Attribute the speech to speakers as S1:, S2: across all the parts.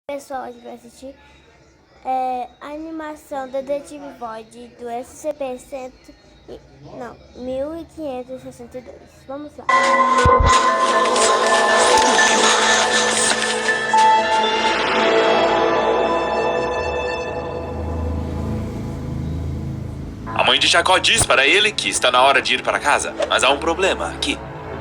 S1: Pessoal, a gente vai assistir a animação Detetive Void do SCP-100, não, 1562. Vamos lá.
S2: A mãe de Jacó diz para ele que está na hora de ir para casa, mas há um problema aqui.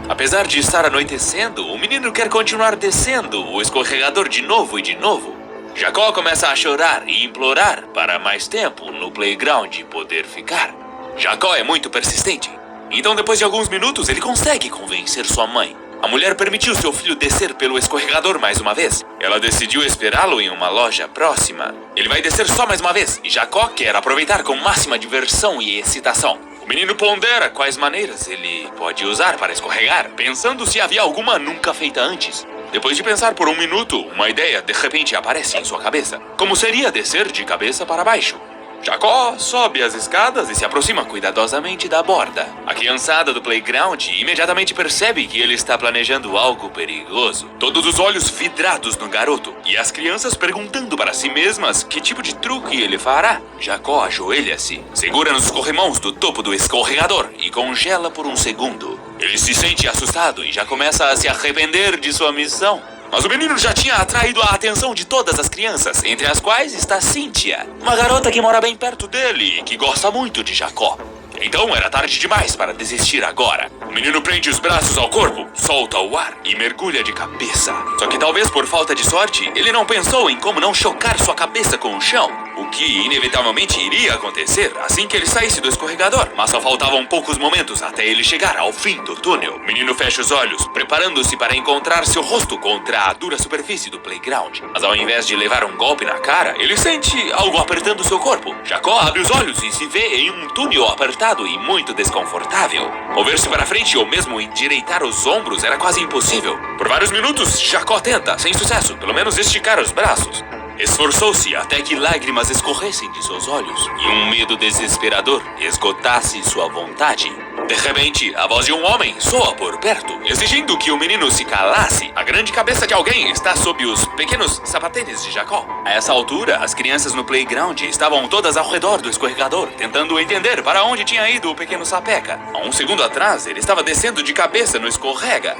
S2: Apesar de estar anoitecendo, o menino quer continuar descendo o escorregador de novo e de novo. Jacó começa a chorar e implorar para mais tempo no playground poder ficar. Jacó é muito persistente. Então, depois de alguns minutos, ele consegue convencer sua mãe. A mulher permitiu seu filho descer pelo escorregador mais uma vez. Ela decidiu esperá-lo em uma loja próxima. Ele vai descer só mais uma vez, e Jacó quer aproveitar com máxima diversão e excitação. O menino pondera quais maneiras ele pode usar para escorregar, pensando se havia alguma nunca feita antes. Depois de pensar por um minuto, uma ideia de repente aparece em sua cabeça. Como seria descer de cabeça para baixo? Jacó sobe as escadas e se aproxima cuidadosamente da borda. A criançada do playground imediatamente percebe que ele está planejando algo perigoso. Todos os olhos vidrados no garoto e as crianças perguntando para si mesmas que tipo de truque ele fará. Jacó ajoelha-se, segura nos corrimãos do topo do escorregador e congela por um segundo. Ele se sente assustado e já começa a se arrepender de sua missão. Mas o menino já tinha atraído a atenção de todas as crianças, entre as quais está Cynthia, uma garota que mora bem perto dele e que gosta muito de Jacó. Então era tarde demais para desistir agora. O menino prende os braços ao corpo, solta o ar e mergulha de cabeça. Só que talvez por falta de sorte, ele não pensou em como não chocar sua cabeça com o chão, o que inevitavelmente iria acontecer assim que ele saísse do escorregador. Mas só faltavam poucos momentos até ele chegar ao fim do túnel. O menino fecha os olhos, preparando-se para encontrar seu rosto contra a dura superfície do playground. Mas ao invés de levar um golpe na cara, ele sente algo apertando seu corpo. Jacó abre os olhos e se vê em um túnel apertado e muito desconfortável. Mover-se para frente ou mesmo endireitar os ombros era quase impossível. Por vários minutos, Jacó tenta, sem sucesso, pelo menos esticar os braços. Esforçou-se até que lágrimas escorressem de seus olhos e um medo desesperador esgotasse sua vontade. De repente, a voz de um homem soa por perto, exigindo que o menino se calasse. A grande cabeça de alguém está sob os pequenos sapatênis de Jacó. A essa altura, as crianças no playground estavam todas ao redor do escorregador, tentando entender para onde tinha ido o pequeno sapeca. Há um segundo atrás, ele estava descendo de cabeça no escorrega.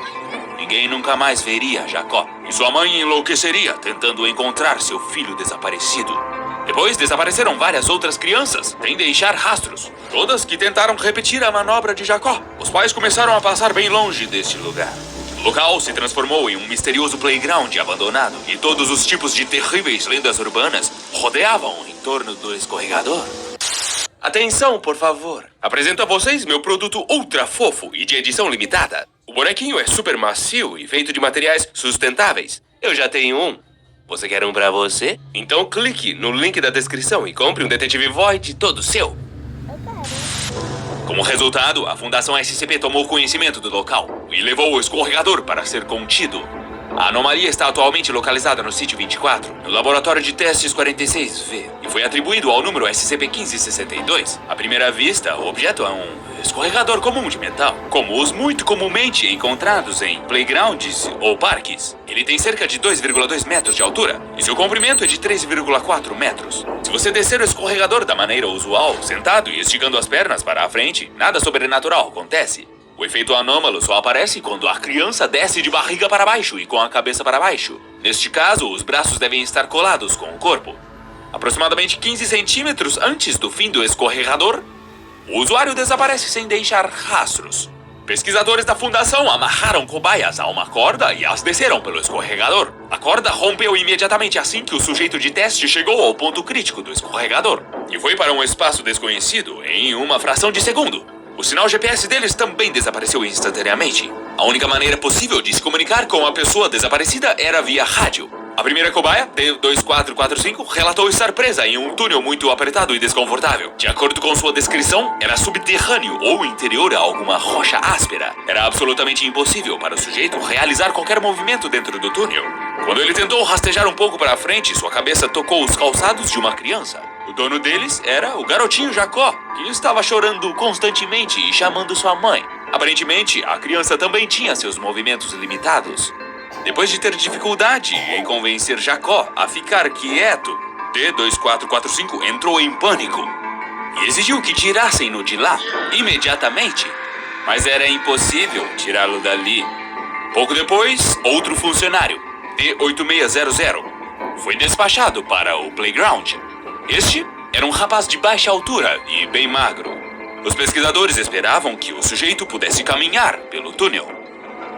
S2: Ninguém nunca mais veria Jacó, e sua mãe enlouqueceria tentando encontrar seu filho desaparecido. Depois desapareceram várias outras crianças, sem deixar rastros, todas que tentaram repetir a manobra de Jacó. Os pais começaram a passar bem longe deste lugar. O local se transformou em um misterioso playground abandonado, e todos os tipos de terríveis lendas urbanas rodeavam em torno do escorregador. Atenção, por favor. Apresento a vocês meu produto ultra fofo e de edição limitada. O bonequinho é super macio e feito de materiais sustentáveis. Eu já tenho um. Você quer um pra você? Então clique no link da descrição e compre um Detetive Void todo seu.
S1: Eu quero.
S2: Como resultado, a Fundação SCP tomou conhecimento do local e levou o escorregador para ser contido. A anomalia está atualmente localizada no sítio 24, no laboratório de testes 46V, e foi atribuído ao número SCP-1562. À primeira vista, o objeto é um escorregador comum de metal, como os muito comumente encontrados em playgrounds ou parques. Ele tem cerca de 2,2 metros de altura, e seu comprimento é de 3,4 metros. Se você descer o escorregador da maneira usual, sentado e esticando as pernas para a frente, nada sobrenatural acontece. O efeito anômalo só aparece quando a criança desce de barriga para baixo e com a cabeça para baixo. Neste caso, os braços devem estar colados com o corpo. Aproximadamente 15 centímetros antes do fim do escorregador, o usuário desaparece sem deixar rastros. Pesquisadores da Fundação amarraram cobaias a uma corda e as desceram pelo escorregador. A corda rompeu imediatamente assim que o sujeito de teste chegou ao ponto crítico do escorregador e foi para um espaço desconhecido em uma fração de segundo. O sinal GPS deles também desapareceu instantaneamente. A única maneira possível de se comunicar com a pessoa desaparecida era via rádio. A primeira cobaia, D2445, relatou estar presa em um túnel muito apertado e desconfortável. De acordo com sua descrição, era subterrâneo ou interior a alguma rocha áspera. Era absolutamente impossível para o sujeito realizar qualquer movimento dentro do túnel. Quando ele tentou rastejar um pouco para frente, sua cabeça tocou os calçados de uma criança. O dono deles era o garotinho Jacó, que estava chorando constantemente e chamando sua mãe. Aparentemente, a criança também tinha seus movimentos limitados. Depois de ter dificuldade em convencer Jacó a ficar quieto, D2445 entrou em pânico e exigiu que tirassem-no de lá, imediatamente. Mas era impossível tirá-lo dali. Pouco depois, outro funcionário, D8600, foi despachado para o playground. Este era um rapaz de baixa altura e bem magro. Os pesquisadores esperavam que o sujeito pudesse caminhar pelo túnel.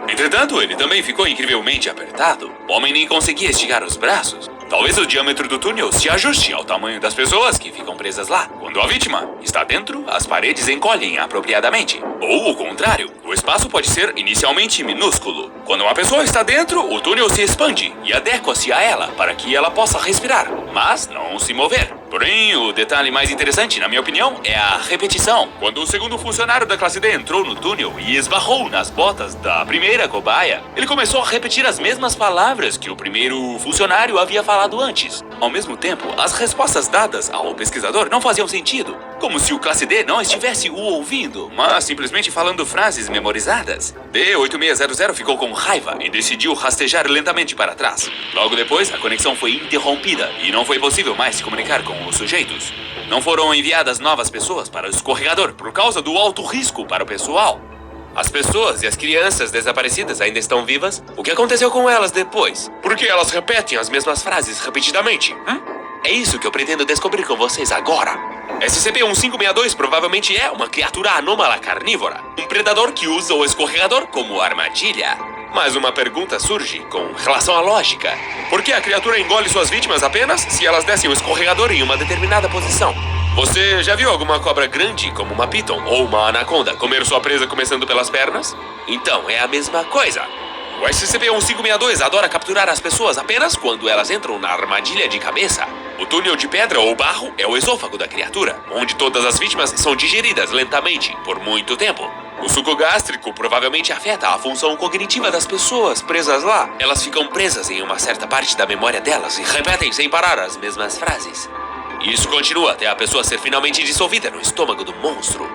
S2: Entretanto, ele também ficou incrivelmente apertado. O homem nem conseguia esticar os braços. Talvez o diâmetro do túnel se ajuste ao tamanho das pessoas que ficam presas lá. Quando a vítima está dentro, as paredes encolhem apropriadamente. Ou o contrário, o espaço pode ser inicialmente minúsculo. Quando uma pessoa está dentro, o túnel se expande e adequa-se a ela para que ela possa respirar, mas não se mover. Porém, o detalhe mais interessante, na minha opinião, é a repetição. Quando o segundo funcionário da classe D entrou no túnel e esbarrou nas botas da primeira cobaia, ele começou a repetir as mesmas palavras que o primeiro funcionário havia falado antes. Ao mesmo tempo, as respostas dadas ao pesquisador não faziam sentido, como se o classe D não estivesse o ouvindo, mas simplesmente falando frases memorizadas. D8600 ficou com raiva e decidiu rastejar lentamente para trás. Logo depois, a conexão foi interrompida e não foi possível mais se comunicar com os sujeitos. Não foram enviadas novas pessoas para o escorregador por causa do alto risco para o pessoal. As pessoas e as crianças desaparecidas ainda estão vivas? O que aconteceu com elas depois? Por que elas repetem as mesmas frases repetidamente? É isso que eu pretendo descobrir com vocês agora. SCP-1562 provavelmente é uma criatura anômala carnívora, um predador que usa o escorregador como armadilha. Mas uma pergunta surge com relação à lógica. Por que a criatura engole suas vítimas apenas se elas descem o escorregador em uma determinada posição? Você já viu alguma cobra grande, como uma piton ou uma anaconda, comer sua presa começando pelas pernas? Então, é a mesma coisa. O SCP-1562 adora capturar as pessoas apenas quando elas entram na armadilha de cabeça. O túnel de pedra ou barro é o esôfago da criatura, onde todas as vítimas são digeridas lentamente por muito tempo. O suco gástrico provavelmente afeta a função cognitiva das pessoas presas lá. Elas ficam presas em uma certa parte da memória delas e repetem sem parar as mesmas frases. Isso continua até a pessoa ser finalmente dissolvida no estômago do monstro.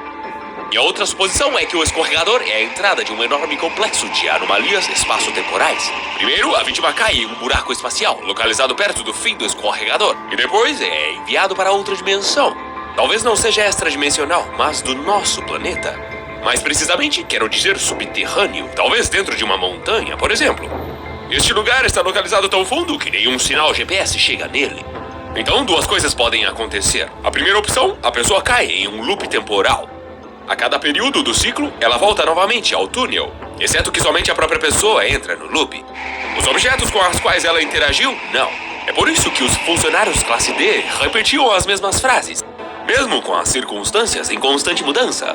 S2: E a outra suposição é que o escorregador é a entrada de um enorme complexo de anomalias espaço-temporais. Primeiro, a vítima cai em um buraco espacial, localizado perto do fim do escorregador, e depois é enviado para outra dimensão. Talvez não seja extradimensional, mas do nosso planeta. Mais precisamente, quero dizer subterrâneo, talvez dentro de uma montanha, por exemplo. Este lugar está localizado tão fundo que nenhum sinal GPS chega nele. Então, duas coisas podem acontecer. A primeira opção, a pessoa cai em um loop temporal. A cada período do ciclo, ela volta novamente ao túnel, exceto que somente a própria pessoa entra no loop. Os objetos com os quais ela interagiu, não. É por isso que os funcionários classe D repetiam as mesmas frases, mesmo com as circunstâncias em constante mudança.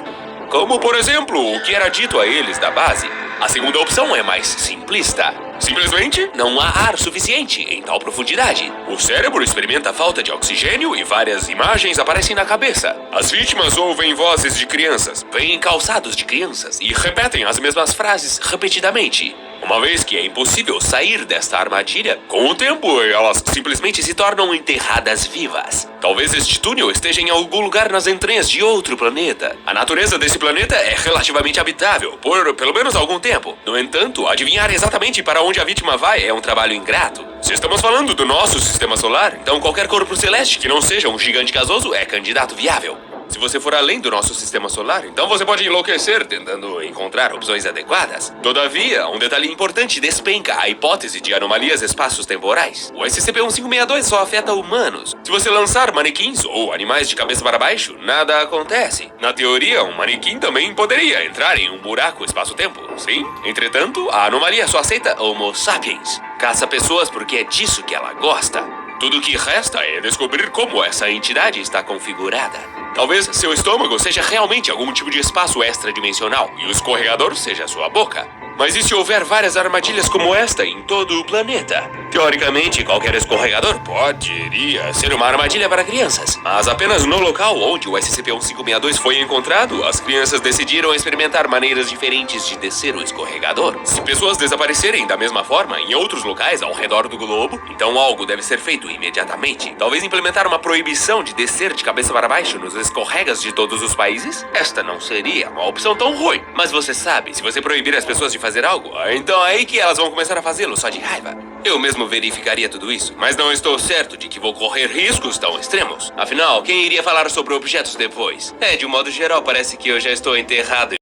S2: Como, por exemplo, o que era dito a eles da base. A segunda opção é mais simplista. Simplesmente não há ar suficiente em tal profundidade. O cérebro experimenta falta de oxigênio e várias imagens aparecem na cabeça. As vítimas ouvem vozes de crianças, veem calçados de crianças e repetem as mesmas frases repetidamente. Uma vez que é impossível sair desta armadilha, com o tempo elas simplesmente se tornam enterradas vivas. Talvez este túnel esteja em algum lugar nas entranhas de outro planeta. A natureza desse planeta é relativamente habitável, por pelo menos algum tempo. No entanto, adivinhar exatamente para onde a vítima vai é um trabalho ingrato. Se estamos falando do nosso sistema solar, então qualquer corpo celeste que não seja um gigante gasoso é candidato viável. Se você for além do nosso sistema solar, então você pode enlouquecer tentando encontrar opções adequadas. Todavia, um detalhe importante despenca a hipótese de anomalias espaços-temporais. O SCP-1562 só afeta humanos. Se você lançar manequins ou animais de cabeça para baixo, nada acontece. Na teoria, um manequim também poderia entrar em um buraco espaço-tempo, sim? Entretanto, a anomalia só aceita Homo sapiens. Caça pessoas porque é disso que ela gosta. Tudo o que resta é descobrir como essa entidade está configurada. Talvez seu estômago seja realmente algum tipo de espaço extradimensional e o escorregador seja sua boca. Mas e se houver várias armadilhas como esta em todo o planeta? Teoricamente, qualquer escorregador poderia ser uma armadilha para crianças, mas apenas no local onde o SCP-1562 foi encontrado, as crianças decidiram experimentar maneiras diferentes de descer o escorregador. Se pessoas desaparecerem da mesma forma em outros locais ao redor do globo, então algo deve ser feito imediatamente. Talvez implementar uma proibição de descer de cabeça para baixo nos escorregas de todos os países? Esta não seria uma opção tão ruim. Mas você sabe, se você proibir as pessoas de fazer algo, então é aí que elas vão começar a fazê-lo só de raiva. Eu mesmo verificaria tudo isso, mas não estou certo de que vou correr riscos tão extremos. Afinal, quem iria falar sobre objetos depois? De um modo geral, parece que eu já estou enterrado